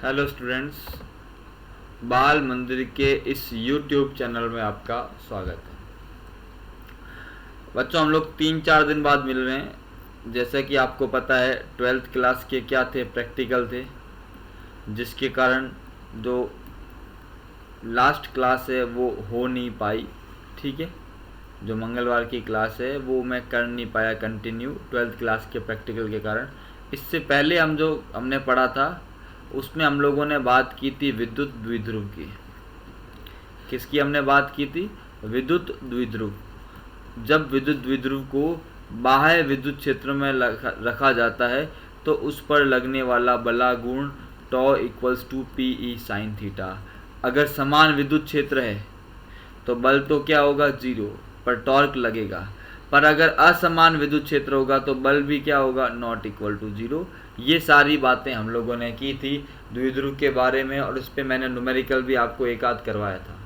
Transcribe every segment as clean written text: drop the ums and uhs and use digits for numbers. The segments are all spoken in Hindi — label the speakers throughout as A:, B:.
A: हेलो स्टूडेंट्स, बाल मंदिर के इस YouTube चैनल में आपका स्वागत है। बच्चों, हम लोग 3-4 दिन बाद मिल रहे हैं। जैसा कि आपको पता है 12th क्लास के क्या थे, प्रैक्टिकल थे, जिसके कारण जो लास्ट क्लास है वो हो नहीं पाई। ठीक है, जो मंगलवार की क्लास है वो मैं कर नहीं पाया कंटिन्यू 12th क्लास के प्रैक्टिकल के कारण। इससे पहले हमने पढ़ा था उसमें हम लोगों ने बात की थी विद्युत द्विध्रुव की। किसकी हमने बात की थी? विद्युत द्विध्रुव। जब विद्युत द्विध्रुव को बाह्य विद्युत क्षेत्र में रखा जाता है तो उस पर लगने वाला बलागुण tau equals to P E sine theta. अगर समान विद्युत क्षेत्र है तो बल तो क्या होगा? 0, पर टॉर्क लगेगा। पर अगर असमान विद्युत क्षेत्र होगा तो बल भी क्या होगा? Not equal to 0। ये सारी बातें हम लोगों ने की थी द्विध्रुव के बारे में, और उस पर मैंने न्यूमेरिकल भी आपको एक आध करवाया था।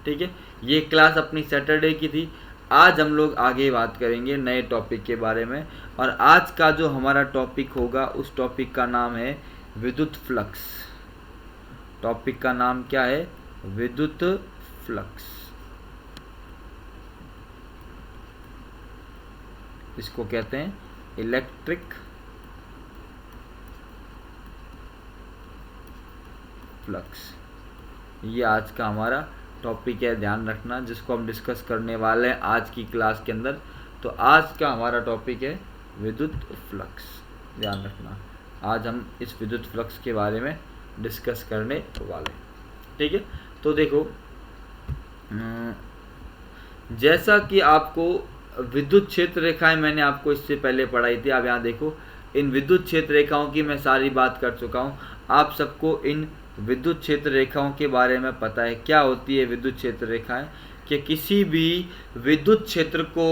A: ठीक है, ये क्लास अपनी सैटरडे की थी। आज हम लोग आगे बात करेंगे नए टॉपिक के बारे में, और आज का जो हमारा टॉपिक होगा उस टॉपिक का नाम है विद्युत फ्लक्स। टॉपिक का नाम क्या है? विद्युत फ्लक्स। इसको कहते हैं इलेक्ट्रिक फ्लक्स। ये आज का हमारा टॉपिक है, ध्यान रखना, जिसको हम डिस्कस करने वाले हैं आज की क्लास के अंदर। तो आज का हमारा टॉपिक है विद्युत फ्लक्स। ध्यान रखना, आज हम इस विद्युत फ्लक्स के बारे में डिस्कस करने वाले हैं। ठीक है, तो देखो, जैसा कि आपको विद्युत क्षेत्र रेखाएं मैंने आपको इससे पहले पढ़ाई थी। आप यहाँ देखो, इन विद्युत क्षेत्र रेखाओं की मैं सारी बात कर चुका हूँ। आप सबको इन विद्युत क्षेत्र रेखाओं के बारे में पता है। क्या होती है विद्युत क्षेत्र रेखाएं? कि किसी भी विद्युत क्षेत्र को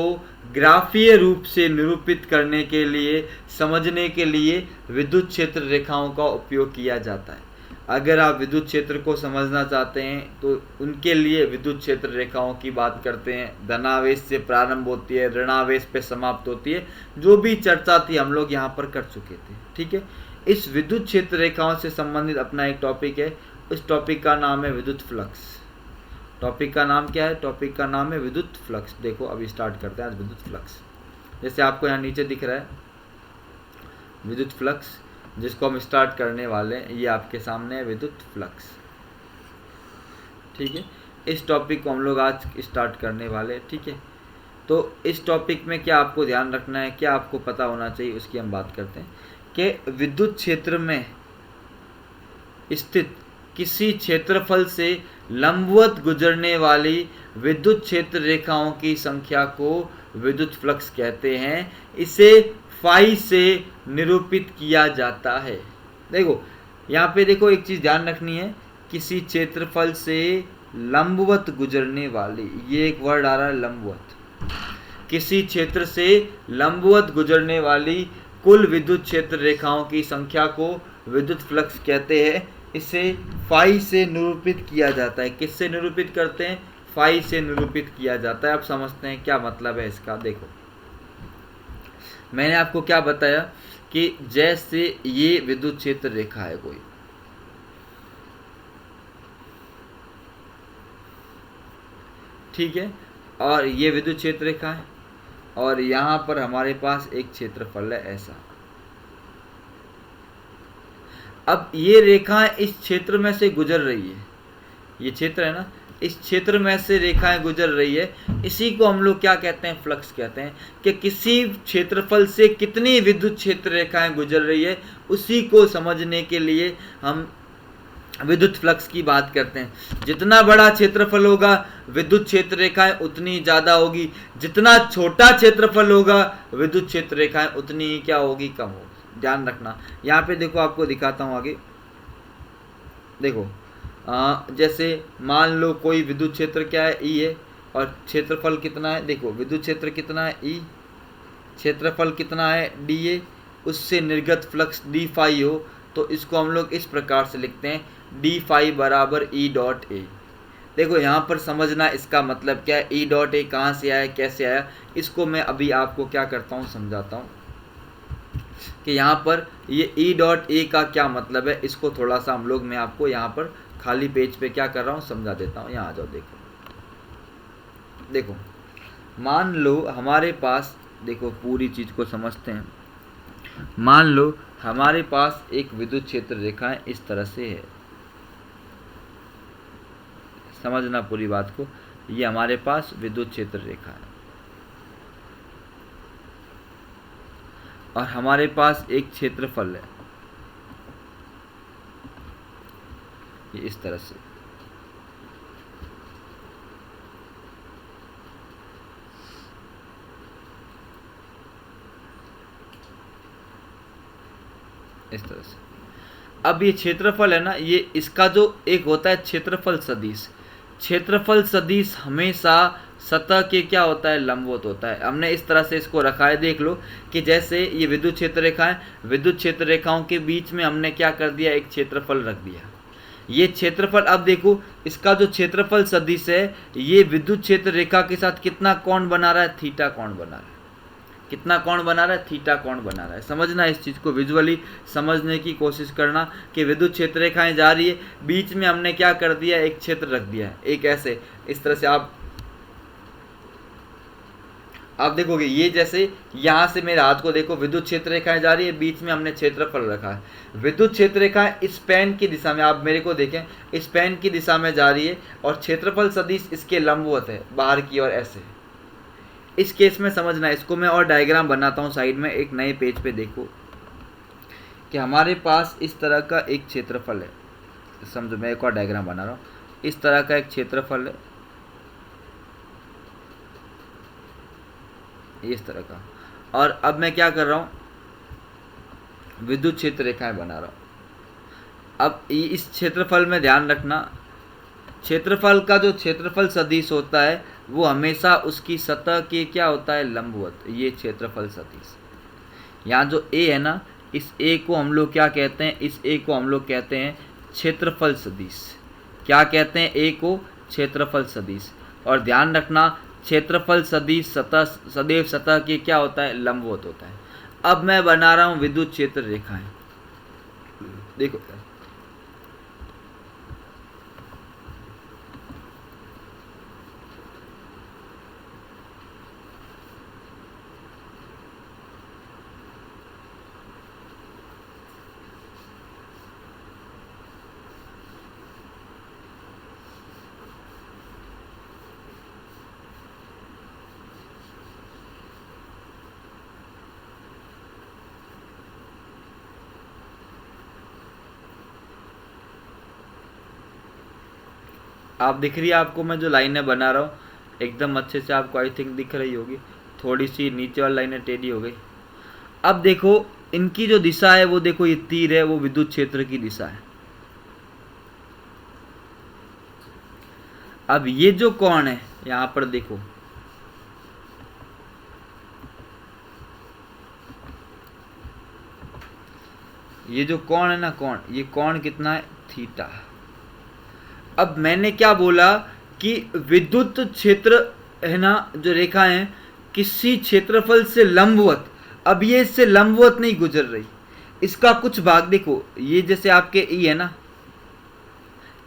A: ग्राफीय रूप से निरूपित करने के लिए, समझने के लिए विद्युत क्षेत्र रेखाओं का उपयोग किया जाता है। अगर आप विद्युत क्षेत्र को समझना चाहते हैं तो उनके लिए विद्युत क्षेत्र रेखाओं की बात करते हैं। धनावेश से प्रारंभ होती है, ऋणावेश पे समाप्त होती है। जो भी चर्चा थी हम लोग यहाँ पर कर चुके थे। ठीक है, इस विद्युत क्षेत्र रेखाओं से संबंधित अपना एक टॉपिक है। उस टॉपिक का नाम है विद्युत फ्लक्स। टॉपिक का नाम क्या है? टॉपिक का नाम है विद्युत फ्लक्स। देखो, अभी स्टार्ट करते हैं आज विद्युत फ्लक्स। जैसे आपको यहाँ नीचे दिख रहा है विद्युत फ्लक्स, जिसको हम स्टार्ट करने वाले हैं। ये आपके सामने है विद्युत फ्लक्स। ठीक है, इस टॉपिक को हम लोग आज स्टार्ट करने वाले हैं। ठीक है, तो इस टॉपिक में क्या आपको ध्यान रखना है, क्या आपको पता होना चाहिए, उसकी हम बात करते हैं। कि विद्युत क्षेत्र में स्थित किसी क्षेत्रफल से लंबवत गुजरने वाली विद्युत क्षेत्र रेखाओं की संख्या को विद्युत फ्लक्स कहते हैं। इसे फाई से निरूपित किया जाता है। देखो, यहाँ पे देखो, एक चीज ध्यान रखनी है, किसी क्षेत्रफल से लंबवत गुजरने वाली, ये एक वर्ड आ रहा है लंबवत। किसी क्षेत्र से लंबवत गुजरने वाली कुल विद्युत क्षेत्र रेखाओं की संख्या को विद्युत फ्लक्स कहते हैं। इसे फाई से निरूपित किया जाता है। किससे निरूपित करते हैं? फाई से निरूपित किया जाता है। आप समझते हैं क्या मतलब है इसका? देखो, मैंने आपको क्या बताया कि जैसे ये विद्युत क्षेत्र रेखा है कोई, ठीक है, और ये विद्युत क्षेत्र रेखा है, और यहाँ पर हमारे पास एक क्षेत्रफल है ऐसा। अब ये रेखाएं इस क्षेत्र में से गुजर रही है। ये क्षेत्र है ना, इस क्षेत्र में से रेखाएं गुजर रही है। इसी को हम लोग क्या कहते हैं? फ्लक्स कहते हैं। कि किसी क्षेत्रफल से कितनी विद्युत क्षेत्र रेखाएं गुजर रही है, उसी को समझने के लिए हम विद्युत फ्लक्स की बात करते हैं। जितना बड़ा क्षेत्रफल होगा विद्युत क्षेत्र रेखाएं उतनी ज्यादा होगी। जितना छोटा क्षेत्रफल होगा विद्युत क्षेत्र रेखाएं उतनी ही क्या होगी? कम होगी। ध्यान रखना। यहाँ पे देखो, आपको दिखाता हूँ आगे। देखो, जैसे मान लो कोई विद्युत क्षेत्र क्या है? ई है, और क्षेत्रफल कितना है? देखो, विद्युत क्षेत्र कितना है? ई। क्षेत्रफल कितना है? डी है। उससे निर्गत फ्लक्स डी फाई हो तो इसको हम लोग इस प्रकार से लिखते हैं, डी फाई बराबर ई डॉट ए। देखो, यहाँ पर समझना इसका मतलब क्या है, ई डॉट ए कहाँ से आया, कैसे आया, इसको मैं अभी आपको क्या करता हूँ, समझाता हूँ। कि यहाँ पर ये ई डॉट ए का क्या मतलब है, इसको थोड़ा सा हम लोग, मैं आपको यहाँ पर खाली पेज पे क्या कर रहा हूँ समझा देता हूँ। यहाँ आ जाओ, देखो मान लो हमारे पास, देखो पूरी चीज़ को समझते हैं। मान लो हमारे पास एक विद्युत क्षेत्र रेखा है, इस तरह से है, समझना पूरी बात को। ये हमारे पास विद्युत क्षेत्र रेखा है और हमारे पास एक क्षेत्रफल है, ये इस तरह से। इस तरह से अब ये क्षेत्रफल है ना, ये इसका जो एक होता है क्षेत्रफल सदिश, क्षेत्रफल सदिश हमेशा सतह के क्या होता है, लंबवत होता है। हमने इस तरह से इसको रखा है, देख लो कि जैसे ये विद्युत क्षेत्र रेखा है, विद्युत क्षेत्र रेखाओं के बीच में हमने क्या कर दिया, एक क्षेत्रफल रख दिया। ये क्षेत्रफल, अब देखो इसका जो क्षेत्रफल सदिश है, ये विद्युत क्षेत्र रेखा के साथ कितना कोण बना रहा है, थीटा कोण बना रहा है। कितना कोण बना रहा है, थीटा कोण बना रहा है। समझना, इस चीज़ को विजुअली समझने की कोशिश करना कि विद्युत क्षेत्र रेखाएं जा रही है, बीच में हमने क्या कर दिया, एक क्षेत्र रख दिया है, एक ऐसे इस तरह से। आप देखोगे ये जैसे यहाँ से मेरे हाथ को देखो, विद्युत क्षेत्र रेखाएं जा रही है, बीच में हमने क्षेत्रफल रखा है। विद्युत क्षेत्र रेखाएं इस पेन की दिशा में, आप मेरे को देखें, इस पेन की दिशा में जा रही है और क्षेत्रफल सदिश इसके लंबवत है बाहर की ओर, ऐसे। इस केस में समझना, इसको मैं और डायग्राम बनाता हूँ साइड में, एक नए पेज पे देखो कि हमारे पास इस तरह का एक क्षेत्रफल है। समझो, मैं एक और डायग्राम बना रहा हूँ, इस तरह का एक क्षेत्रफल है, इस तरह का। और अब मैं क्या कर रहा हूँ, विद्युत क्षेत्र रेखाएं बना रहा हूँ। अब इस क्षेत्रफल में ध्यान रखना, क्षेत्रफल का जो क्षेत्रफल सदिश होता है वो हमेशा उसकी सतह के क्या होता है, लंबवत। ये क्षेत्रफल सदिश, यहाँ जो ए है ना, इस ए को हम लोग क्या कहते हैं, इस ए को हम लोग कहते हैं क्षेत्रफल सदिश। क्या कहते हैं, ए को क्षेत्रफल सदिश। और ध्यान रखना, क्षेत्रफल सदिश सतह सदैव सतह के क्या होता है, लंबवत होता है। अब मैं बना रहा हूँ विद्युत क्षेत्र रेखाएं, देखो आप दिख रही है आपको, मैं जो लाइनें बना रहा हूँ एकदम अच्छे से आपको आई थिंक दिख रही होगी। थोड़ी सी नीचे वाली लाइनें टेढ़ी हो गई। अब देखो इनकी जो दिशा है वो देखो, ये तीर है, वो विद्युत क्षेत्र की दिशा है। अब ये जो कोण है यहाँ पर देखो, ये जो कोण है ना, कोण, ये कोण कितना है, थीटा। अब मैंने क्या बोला कि विद्युत क्षेत्र है ना, जो रेखा है किसी क्षेत्रफल से लंबवत। अब ये इससे लंबवत नहीं गुजर रही, इसका कुछ भाग देखो, ये जैसे आपके ई है ना,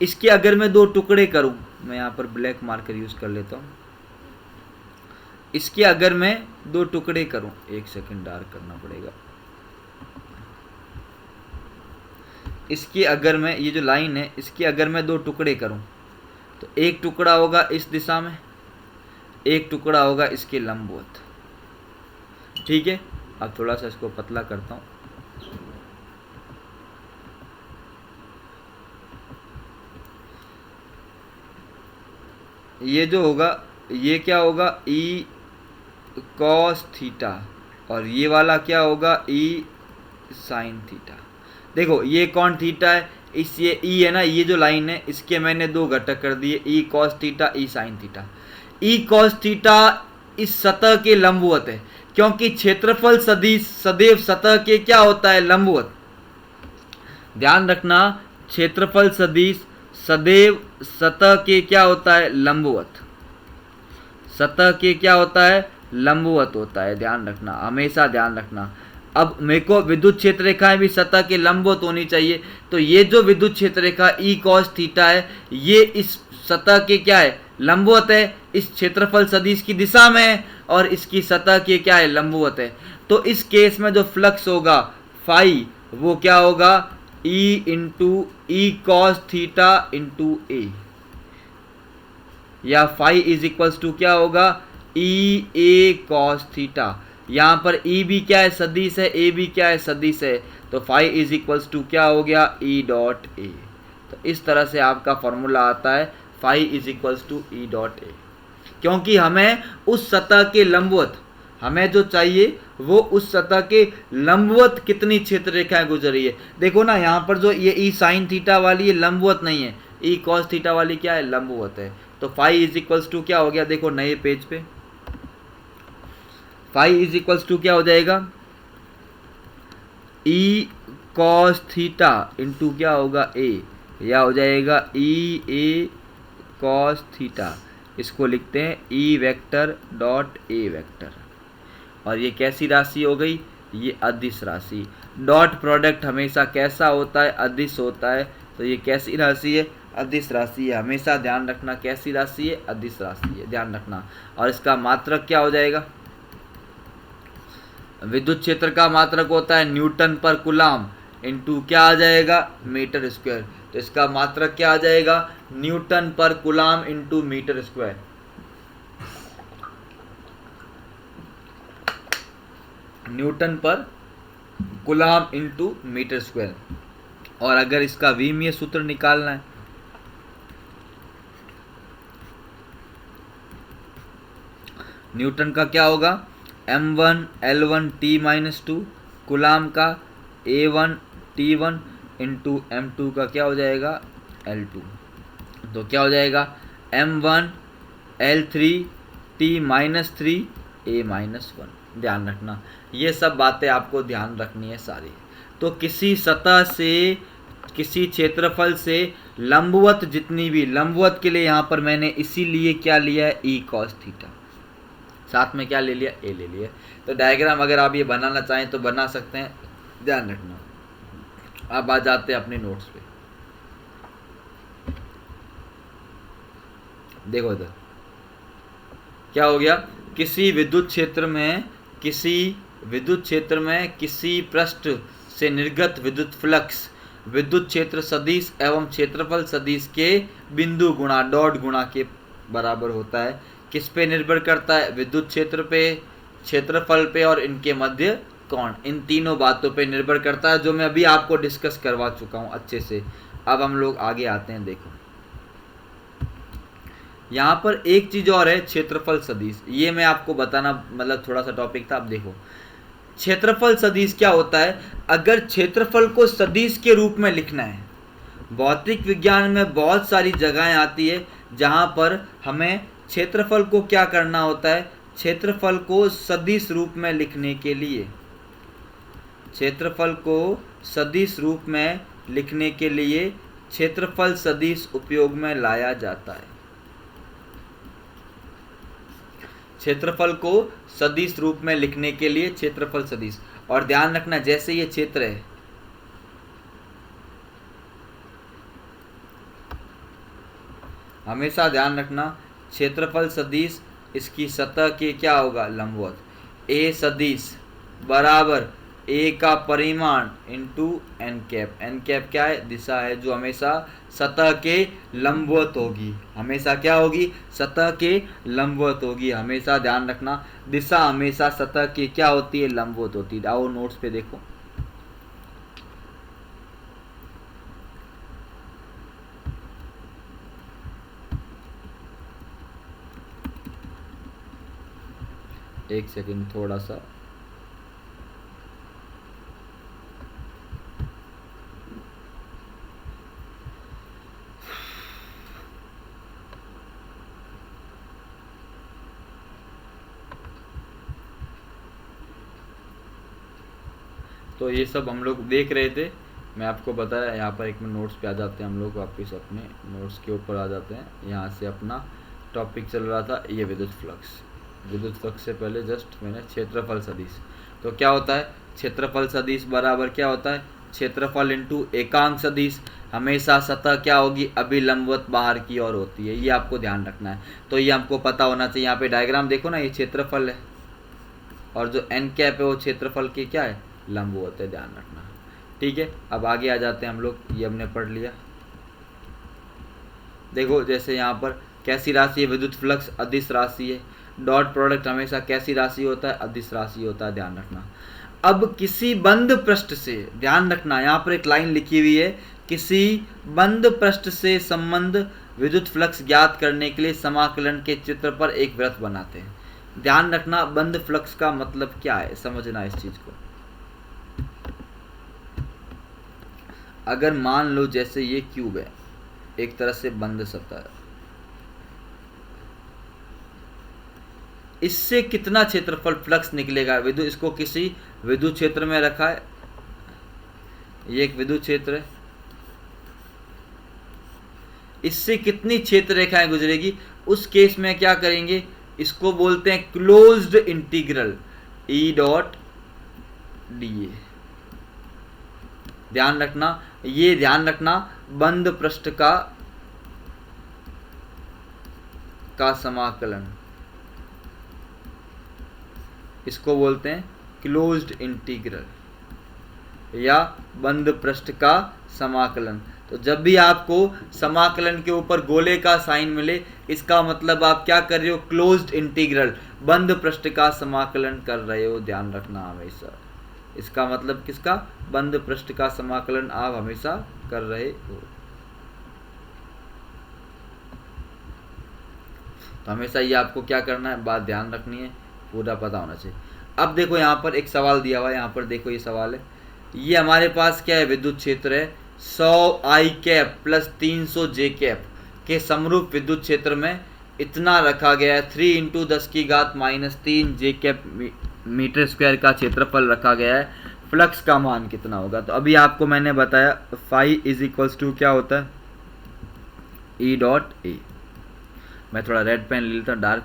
A: इसके अगर मैं दो टुकड़े करूं, मैं यहाँ पर ब्लैक मार्कर यूज कर लेता हूँ, इसके अगर मैं दो टुकड़े करूं, एक सेकंड डार्क करना पड़ेगा, इसकी अगर मैं, ये जो लाइन है इसके अगर मैं दो टुकड़े करूं, तो एक टुकड़ा होगा इस दिशा में, एक टुकड़ा होगा इसके लंबवत। ठीक है, अब थोड़ा सा इसको पतला करता हूं। ये जो होगा, ये क्या होगा, ई कॉस थीटा, और ये वाला क्या होगा, ई साइन थीटा। देखो ये कौन थीटा है, इस ये ई है ना, ये जो लाइन है इसके मैंने दो घटक कर दिए, E cos theta, E sine theta. E cos theta इस सतह के लंबवत है, क्योंकि क्षेत्रफल सदिश सदैव सतह के क्या होता है, लंबवत। ध्यान रखना, क्षेत्रफल सदिश सदैव सतह के क्या होता है, लंबवत। सतह के क्या होता है, लंबवत होता है, ध्यान रखना, हमेशा ध्यान रखना। अब मेरे को विद्युत क्षेत्र रेखाएं भी सतह के लंबवत होनी चाहिए, तो ये जो विद्युत क्षेत्र रेखा ई कॉस थीटा है ये इस सतह के क्या है, लंबवत है, इस क्षेत्रफल सदिश की दिशा में है और इसकी सतह के क्या है, लंबवत है। तो इस केस में जो फ्लक्स होगा फाई वो क्या होगा, E into E cos theta into A, या फाई इज इक्वल्स टू क्या होगा, ई ए कॉस थीटा। यहाँ पर ई भी क्या है, सदिश है, ए भी क्या है, सदिश है, तो फाई इज इक्वल्स टू क्या हो गया, ई डॉट ए। तो इस तरह से आपका फॉर्मूला आता है phi is equals to E dot A, क्योंकि हमें उस सतह के लंबवत, हमें जो चाहिए वो उस सतह के लंबवत कितनी क्षेत्र रेखाएं गुजर रही है। देखो ना यहाँ पर जो ये ई साइन थीटा वाली ये लंबवत नहीं है, ई कॉस थीटा वाली क्या है, लंबवत है। तो फाई इज इक्वल्स टू क्या हो गया, देखो नए पेज पे फाई इज इक्वल्स टू क्या हो जाएगा, ई कॉस थीटा इंटू क्या होगा ए, या हो जाएगा ई ए कॉस थीटा। इसको लिखते हैं E vector dot A vector. और ये कैसी राशि हो गई, ये अदिश राशि। डॉट प्रोडक्ट हमेशा कैसा होता है, अदिश होता है। तो ये कैसी राशि है, अदिश राशि है। हमेशा ध्यान रखना कैसी राशि है, अदिश राशि है, ध्यान रखना। और इसका मात्रक क्या हो जाएगा, विद्युत क्षेत्र का मात्रक होता है न्यूटन पर कूलाम इंटू क्या आ जाएगा, मीटर स्क्वायर। तो इसका मात्रक क्या आ जाएगा, न्यूटन पर coulomb into metre square. Newton पर कूलाम इंटू मीटर स्क्वायर। और अगर इसका विमीय सूत्र निकालना है, न्यूटन का क्या होगा, m1 L1 T-2, कूलाम का A1 T1 इंटू M2 का क्या हो जाएगा, L2। तो क्या हो जाएगा, m1 L3 T-3 A-1। ध्यान रखना ये सब बातें आपको ध्यान रखनी है सारी। तो किसी सतह से, किसी क्षेत्रफल से लंबवत जितनी भी, लंबवत के लिए यहाँ पर मैंने इसीलिए क्या लिया है, ई कॉस थीटा, साथ में क्या ले लिया, ए ले लिया। तो डायग्राम अगर आप ये बनाना चाहें तो बना सकते हैं, ध्यान रखना। अब आ जाते हैं अपने नोट्स पे। देखो इधर क्या हो गया, किसी विद्युत क्षेत्र में, किसी विद्युत क्षेत्र में किसी पृष्ठ से निर्गत विद्युत फ्लक्स विद्युत क्षेत्र सदिश एवं क्षेत्रफल सदिश के बिंदु गुणा डॉट गुणा के बराबर होता है। किस पे निर्भर करता है, विद्युत क्षेत्र पे, क्षेत्रफल पे और इनके मध्य कोण, इन तीनों बातों पे निर्भर करता है, जो मैं अभी आपको डिस्कस करवा चुका हूँ अच्छे से। अब हम लोग आगे आते हैं। देखो यहाँ पर एक चीज और है, क्षेत्रफल सदिश। ये मैं आपको बताना, मतलब थोड़ा सा टॉपिक था। अब देखो क्षेत्रफल सदिश क्या होता है। अगर क्षेत्रफल को सदिश के रूप में लिखना है, भौतिक विज्ञान में बहुत सारी जगहें आती है जहाँ पर हमें क्षेत्रफल को क्या करना होता है, क्षेत्रफल को सदिश रूप में लिखने के लिए, क्षेत्रफल को सदिश रूप में लिखने के लिए क्षेत्रफल सदिश उपयोग में लाया जाता है। क्षेत्रफल को सदिश रूप में लिखने के लिए क्षेत्रफल सदिश। और ध्यान रखना, जैसे ये क्षेत्र है, हमेशा ध्यान रखना, क्षेत्रफल सदिश इसकी सतह के क्या होगा, लंबवत। ए सदिश बराबर ए का परिमाण into n cap. N cap क्या है, दिशा है, जो हमेशा सतह के लंबवत होगी। हमेशा क्या होगी, सतह के लंबवत होगी। हमेशा ध्यान रखना, दिशा हमेशा सतह की क्या होती है, लंबवत होती है। आओ नोट्स पे देखो। एक सेकंड थोड़ा सा, तो ये सब हम लोग देख रहे थे, मैं आपको बताया। यहाँ पर एक मिनट नोट्स पे आ जाते हैं हम लोग, वापस अपने नोट्स के ऊपर आ जाते हैं। यहाँ से अपना टॉपिक चल रहा था ये विद्युत फ्लक्स। विद्युत फ्लक्स से पहले जस्ट मैंने क्षेत्रफल सदिश, तो क्या होता है, क्षेत्रफल सदिश बराबर क्या होता है, क्षेत्रफल इंटू एकांक सदिश। हमेशा सतह क्या होगी, अभिलंबवत बाहर की ओर होती है, ये आपको ध्यान रखना है। तो ये हमको पता होना चाहिए। यहाँ पे डायग्राम देखो ना, ये क्षेत्रफल है और जो एन कैप है वो क्षेत्रफल के क्या है, लंबवत है, ध्यान रखना। ठीक है, अब आगे आ जाते हैं हम लोग, ये हमने पढ़ लिया। देखो जैसे यहाँ पर कैसी राशि है, विद्युत फ्लक्स अदिश राशि है। डॉट प्रोडक्ट हमेशा कैसी राशि होता है, अदिश राशि होता है, ध्यान रखना। अब किसी बंद पृष्ठ से, ध्यान रखना यहाँ पर एक लाइन लिखी हुई है, किसी बंद पृष्ठ से संबंध विद्युत फ्लक्स ज्ञात करने के लिए समाकलन के चित्र पर एक वृत्त बनाते हैं। ध्यान रखना, बंद फ्लक्स का मतलब क्या है, समझना इस चीज को। अगर मान लो जैसे ये क्यूब है, एक तरह से बंद सतह है, इससे कितना क्षेत्रफल फ्लक्स निकलेगा, विद्युत, इसको किसी विद्युत क्षेत्र में रखा है, ये एक विद्युत क्षेत्र है, इससे कितनी क्षेत्र रेखाएं गुजरेगी, उस केस में क्या करेंगे, इसको बोलते हैं closed integral E dot D A. ध्यान रखना, ये ध्यान रखना, बंद पृष्ठ का समाकलन, इसको बोलते हैं क्लोज्ड इंटीग्रल या बंद पृष्ठ का समाकलन। तो जब भी आपको समाकलन के ऊपर गोले का साइन मिले, इसका मतलब आप क्या कर रहे हो, क्लोज्ड इंटीग्रल, बंद पृष्ठ का समाकलन कर रहे हो, ध्यान रखना हमेशा। इसका मतलब किसका, बंद पृष्ठ का समाकलन आप हमेशा कर रहे हो। तो हमेशा ये आपको क्या करना है, बात ध्यान रखनी है, पूरा पता होना चाहिए। अब देखो यहाँ पर एक सवाल दिया हुआ है, यहाँ पर देखो ये सवाल है, ये हमारे पास क्या है, विद्युत क्षेत्र है, 100 आई कैप प्लस 300 जे कैप के समरूप विद्युत क्षेत्र में इतना रखा गया है, 3 इंटू 10 की घात -3 जे कैप मीटर स्क्वायर का क्षेत्रफल रखा गया है। फ्लक्स का मान कितना होगा, तो अभी आपको मैंने बताया फाई इज इक्वल्स टू क्या होता है, ई डॉट ए। मैं थोड़ा रेड पेन ले लेता हूँ, डार्क।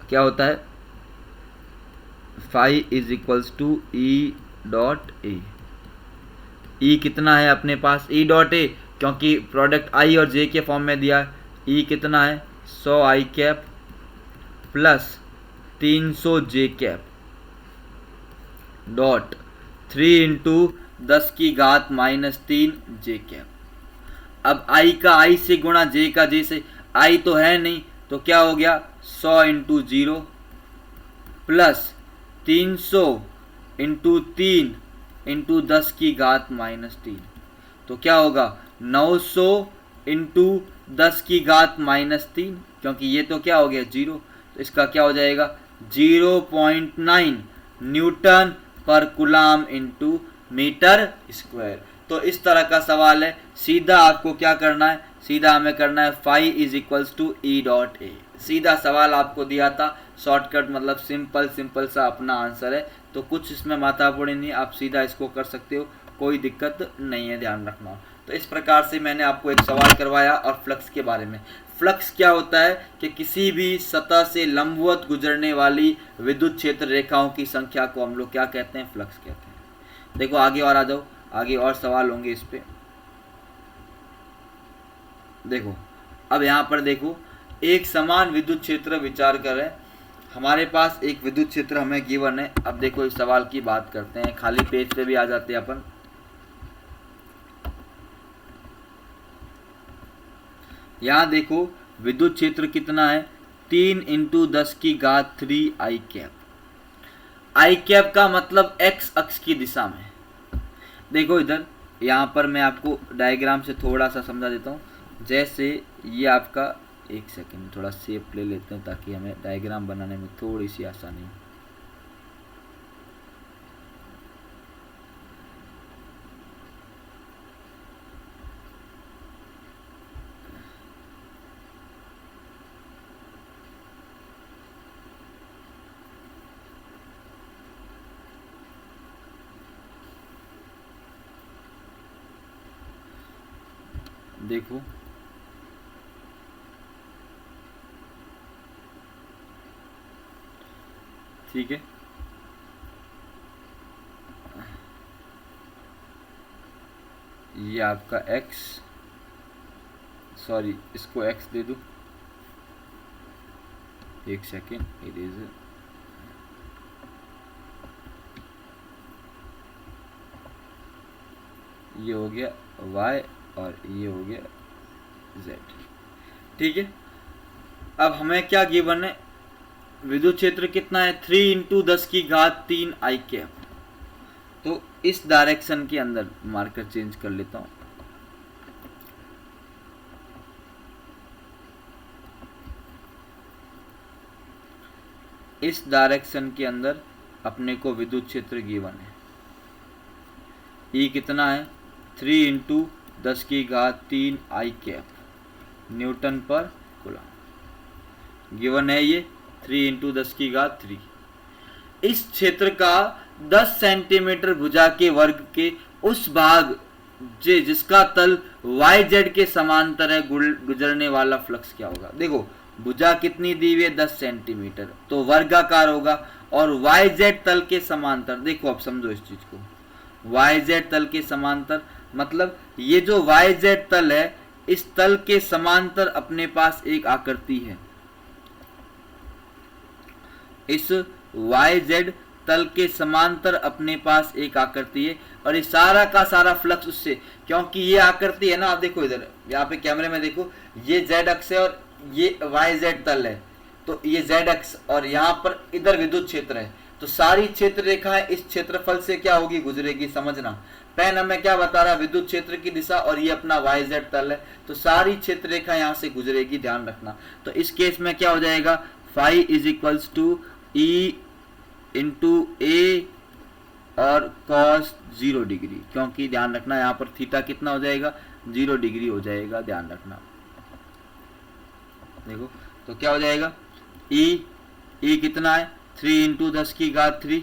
A: क्या होता है, phi is equals to E dot A. E कितना है अपने पास, ई डॉट ए, क्योंकि प्रोडक्ट आई और जे के फॉर्म में दिया। ई कितना है, 100 आई कैप प्लस 300 जे कैप डॉट 3 इंटू 10 की घात -3 जे कैप। अब आई का आई से गुणा, जे का जे से, आई तो है नहीं, तो क्या हो गया, 100 इंटू 0 प्लस 300 इंटू 3 इंटू 10 की घात -3, तो क्या होगा 900 इंटू 10 की घात -3, क्योंकि ये तो क्या हो गया 0, तो इसका क्या हो जाएगा 0.9 न्यूटन पर कुलाम इंटू मीटर स्क्वायर। तो इस तरह का सवाल है, सीधा आपको क्या करना है, सीधा हमें करना है phi is equals to E dot A. सीधा सवाल आपको दिया था, शॉर्टकट मतलब सिंपल सा अपना आंसर है, तो कुछ इसमें माथापुड़ी नहीं, आप सीधा इसको कर सकते हो, कोई दिक्कत नहीं है, ध्यान रखना। तो इस प्रकार से मैंने आपको एक सवाल करवाया और फ्लक्स के बारे में। फ्लक्स क्या होता है कि किसी भी सतह से लंबवत गुजरने वाली विद्युत क्षेत्र रेखाओं की संख्या को हम लोग क्या कहते हैं, फ्लक्स कहते हैं। देखो आगे और आ जाओ, आगे और सवाल होंगे इस पे। देखो अब यहाँ पर देखो, एक समान विद्युत क्षेत्र विचार करें, हमारे पास एक विद्युत क्षेत्र हमें गिवन है। अब देखो इस सवाल की बात करते हैं, खाली पेज पे भी आ जाते हैं अपन। यहाँ देखो विद्युत क्षेत्र कितना है, 3 इंटू 10 की घात 3 आई कैप। आई कैप का मतलब एक्स अक्ष की दिशा में। देखो इधर, यहाँ पर मैं आपको डायग्राम से थोड़ा सा समझा देता हूँ। जैसे ये आपका, एक सेकेंड थोड़ा शेप ले लेते हैं ताकि हमें डायग्राम बनाने में थोड़ी सी आसानी हो। देखो ठीक है, ये आपका x, सॉरी इसको x दे दूँ, एक सेकेंड इरेजर, ये हो गया y और ये हो गया z। ठीक है, अब हमें क्या गिवन है, विद्युत क्षेत्र कितना है 3 इंटू 10 की घात 3 आई कैप। तो इस डायरेक्शन के अंदर मार्कर चेंज कर लेता हूं, इस डायरेक्शन के अंदर अपने को विद्युत क्षेत्र गिवन है, E कितना है 3 इंटू 10 की घात 3 आई कैप न्यूटन पर कूलम गिवन है, ये 3 इंटू 10 की घात 3। इस क्षेत्र का 10 सेंटीमीटर भुजा के वर्ग के उस भाग जिसका तल YZ के समांतर है गुजरने वाला फ्लक्स क्या होगा। देखो भुजा कितनी दी हुई है 10 सेंटीमीटर, तो वर्गाकार होगा, और YZ तल के समांतर, देखो अब समझो इस चीज को, YZ तल के समांतर मतलब ये जो YZ तल है, इस तल के समांतर अपने पास एक आकृति है, इस YZ तल के समांतर अपने पास एक आकृति है, और ये सारा का सारा फ्लक्स उससे, क्योंकि ये आकृति है ना, आप देखो इधर यहाँ पे कैमरे में देखो, ये Z अक्ष है और ये YZ तल है, तो ये Z अक्ष और यहाँ पर इधर विद्युत क्षेत्र है, तो सारी क्षेत्र रेखाएं इस क्षेत्रफल से क्या होगी, गुजरेगी। समझना, पेन हमें क्या बता रहा है, विद्युत क्षेत्र की दिशा, और ये अपना YZ तल है, तो सारी क्षेत्र रेखा यहाँ से गुजरेगी, ध्यान रखना। तो इस केस में क्या हो जाएगा, phi is equals to E into A और cos 0 डिग्री, क्योंकि ध्यान रखना यहाँ पर थीटा कितना हो जाएगा 0 डिग्री हो जाएगा, ध्यान रखना। देखो तो क्या हो जाएगा, E कितना है 3 इंटू 10 की घात 3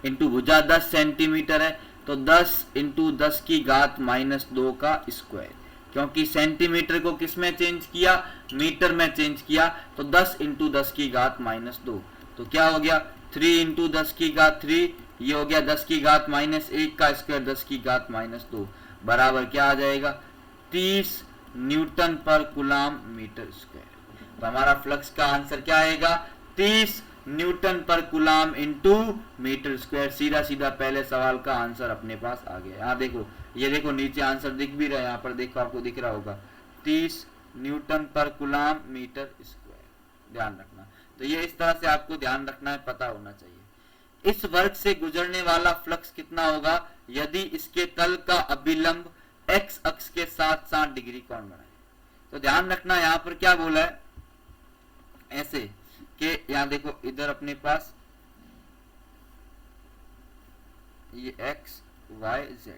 A: इंटू भुजा 10 सेंटीमीटर है, तो 10 इंटू 10 की घात -2 का स्क्वायर, क्योंकि सेंटीमीटर को किस में चेंज किया, मीटर में चेंज किया, तो 10 इंटू 10 की घात -2, तो क्या हो गया 3 इंटू 10 की घात 3, ये हो गया 10 की घात -1 का स्क्वायर 10 की घात -2 बराबर क्या आ जाएगा 30 न्यूटन पर कूलम मीटर स्क्वायर। तो हमारा फ्लक्स का आंसर क्या आएगा 30 न्यूटन पर कूलम इंटू मीटर स्क्वायर। सीधा सीधा पहले सवाल का आंसर अपने पास आ गया। यहाँ देखो, ये देखो नीचे आंसर दिख भी रहा है, यहाँ पर देखो आपको दिख रहा होगा 30 न्यूटन पर कूलम मीटर स्क्वायर, ध्यान रखना। तो ये इस तरह से आपको ध्यान रखना है, पता होना चाहिए। इस वर्ग से गुजरने वाला फ्लक्स कितना होगा यदि इसके तल का अभिलंब x अक्ष के साथ 60 डिग्री कोण बनाए। तो ध्यान रखना यहाँ पर क्या बोला है, ऐसे कि यहाँ देखो इधर अपने पास ये x y z,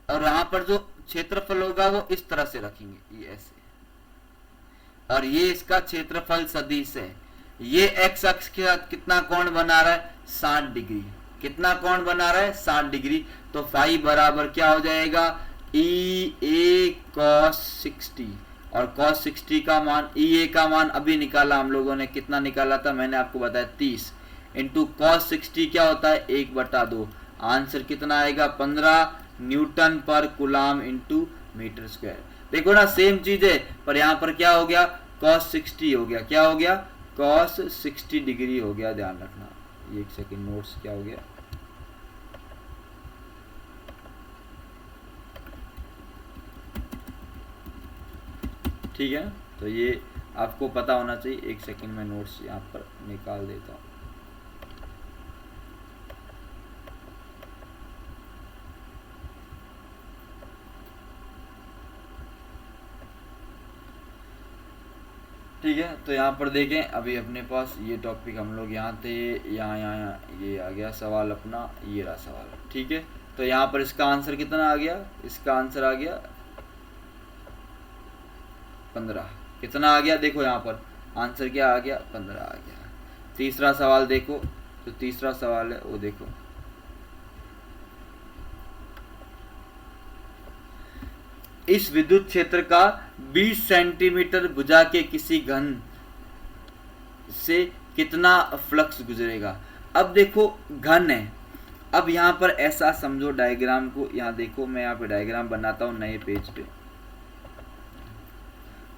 A: और यहाँ पर जो क्षेत्रफल होगा वो इस तरह से रखेंगे, ये ऐसे, और ये इसका क्षेत्रफल सदिश है। ये x अक्ष के साथ कितना कोण बना रहा है 60 डिग्री, कितना कोण बना रहा है 60 डिग्री। तो फाई बराबर क्या हो जाएगा EA cos 60, और cos 60 का मान, EA का मान अभी निकाला हम लोगों ने, कितना निकाला था मैंने आपको बताया 30 इंटू cos 60 क्या होता है 1/2, आंसर कितना आएगा 15 न्यूटन पर कूलम इंटू मीटर स्क्वायर। देखो ना सेम चीज है, पर यहाँ पर क्या हो गया cos 60 हो गया, क्या हो गया cos 60 डिग्री हो गया, ध्यान रखना। ये एक सेकंड, नोट्स क्या हो गया, ठीक है। तो ये आपको पता होना चाहिए। एक सेकंड में नोट्स यहाँ पर निकाल देता हूँ। ठीक है, तो यहाँ पर देखें अभी अपने पास ये टॉपिक हम लोग यहाँ थे, यहाँ ये आ गया सवाल अपना, ये रहा सवाल, ठीक है। तो यहाँ पर इसका आंसर कितना आ गया, इसका आंसर आ गया 15, कितना आ गया देखो यहाँ पर आंसर क्या आ गया 15 आ गया। तीसरा सवाल देखो, जो तीसरा सवाल है वो देखो, इस विद्युत क्षेत्र का 20 सेंटीमीटर भुजा के किसी घन से कितना फ्लक्स गुजरेगा। अब देखो घन है, अब यहाँ पर ऐसा समझो डायग्राम को, यहाँ देखो मैं यहाँ पे डायग्राम बनाता हूँ नए पेज पे।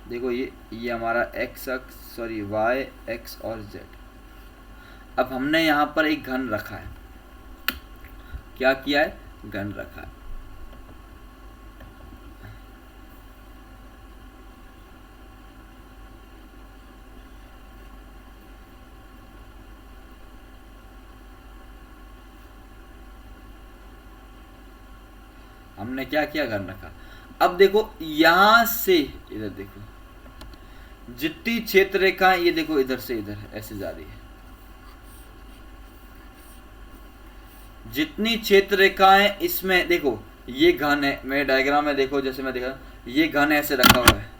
A: देखो ये हमारा एक्स अक्ष, सॉरी वाई एक्स और जेड। अब हमने यहाँ पर एक घन रखा है, क्या किया है, घन रखा है। हमने क्या किया, घन रखा। अब देखो यहां से इधर देखो, जितनी क्षेत्र रेखा ये देखो इधर से इधर ऐसे जा रही है, जितनी क्षेत्र रेखाएं इसमें देखो, ये घन है, मेरे डायग्राम में देखो जैसे मैं देखा, ये घन ऐसे रखा हुआ है।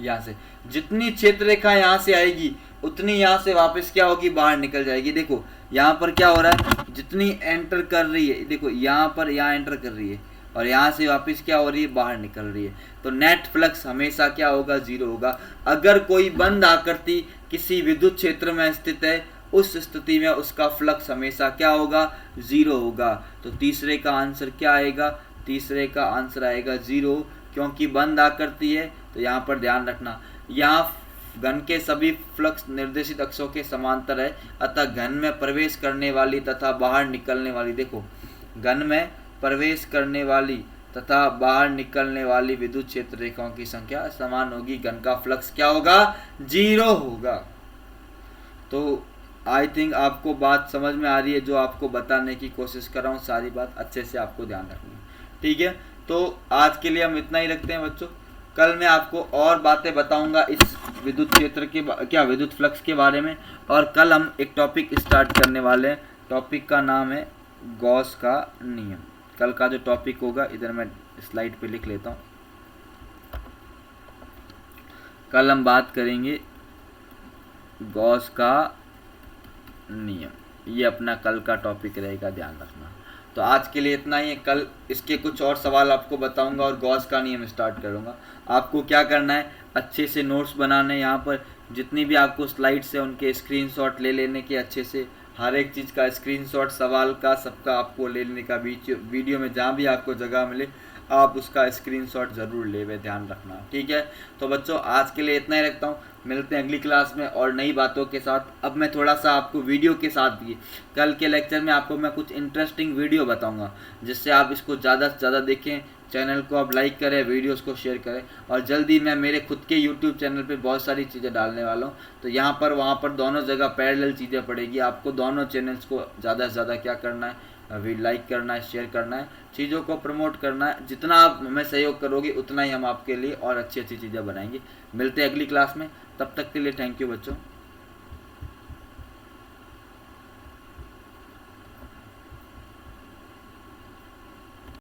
A: यहाँ से जितनी क्षेत्र रेखा यहाँ से आएगी उतनी यहाँ से वापस क्या होगी, बाहर निकल जाएगी। देखो यहाँ पर क्या हो रहा है, जितनी एंटर कर रही है, देखो यहाँ पर यहाँ एंटर कर रही है और यहाँ से वापस क्या हो रही है, बाहर निकल रही है। तो नेट फ्लक्स हमेशा क्या होगा, जीरो होगा। अगर कोई बंद आकृति किसी विद्युत क्षेत्र में स्थित है, उस स्थिति में उसका फ्लक्स हमेशा क्या होगा, जीरो होगा। तो तीसरे का आंसर क्या आएगा, तीसरे का आंसर आएगा जीरो, क्योंकि बंद आकृति है। तो यहाँ पर ध्यान रखना, यहाँ घन के सभी फ्लक्स निर्देशित अक्षों के समांतर है, अतः घन में प्रवेश करने वाली तथा बाहर निकलने वाली, देखो घन में प्रवेश करने वाली तथा बाहर निकलने वाली विद्युत क्षेत्र रेखाओं की संख्या समान होगी। घन का फ्लक्स क्या होगा, जीरो होगा। तो आई थिंक आपको बात समझ में आ रही है, जो आपको बताने की कोशिश कर रहा हूँ, सारी बात अच्छे से आपको ध्यान रखनी है, ठीक है। तो आज के लिए हम इतना ही रखते हैं बच्चों। कल मैं आपको और बातें बताऊंगा इस विद्युत क्षेत्र के क्या विद्युत फ्लक्स के बारे में। और कल हम एक टॉपिक स्टार्ट करने वाले हैं, टॉपिक का नाम है गॉस का नियम। कल का जो टॉपिक होगा, इधर मैं स्लाइड पे लिख लेता हूँ, कल हम बात करेंगे गॉस का नियम। ये अपना कल का टॉपिक रहेगा, ध्यान रखना। तो आज के लिए इतना ही है, कल इसके कुछ और सवाल आपको बताऊंगा और गॉस का नियम स्टार्ट करूंगा। आपको क्या करना है, अच्छे से नोट्स बनाने, यहाँ पर जितनी भी आपको स्लाइड्स है उनके स्क्रीनशॉट ले लेने के, अच्छे से हर एक चीज़ का स्क्रीनशॉट, सवाल का सबका आपको ले लेने का, बीच वीडियो में जहाँ भी आपको जगह मिले आप उसका स्क्रीनशॉट ज़रूर ले वे, ध्यान रखना, ठीक है। तो बच्चों आज के लिए इतना ही रखता हूँ, मिलते हैं अगली क्लास में और नई बातों के साथ। अब मैं थोड़ा सा आपको वीडियो के साथ भी कल के लेक्चर में आपको मैं कुछ इंटरेस्टिंग वीडियो बताऊंगा, जिससे आप इसको ज़्यादा से ज़्यादा देखें। चैनल को आप लाइक करें, वीडियोस को शेयर करें, और जल्दी मैं मेरे खुद के यूट्यूब चैनल पे बहुत सारी चीज़ें डालने वाला हूँ। तो यहाँ पर वहाँ पर दोनों जगह पैरेलल चीज़ें पड़ेगी, आपको दोनों चैनल्स को ज़्यादा से ज़्यादा क्या करना है, लाइक करना है, शेयर करना है, चीज़ों को प्रमोट करना है। जितना आप हमें सहयोग करोगे उतना ही हम आपके लिए और अच्छी अच्छी चीज़ें बनाएंगे। मिलते हैं अगली क्लास में, तब तक के लिए थैंक यू बच्चों।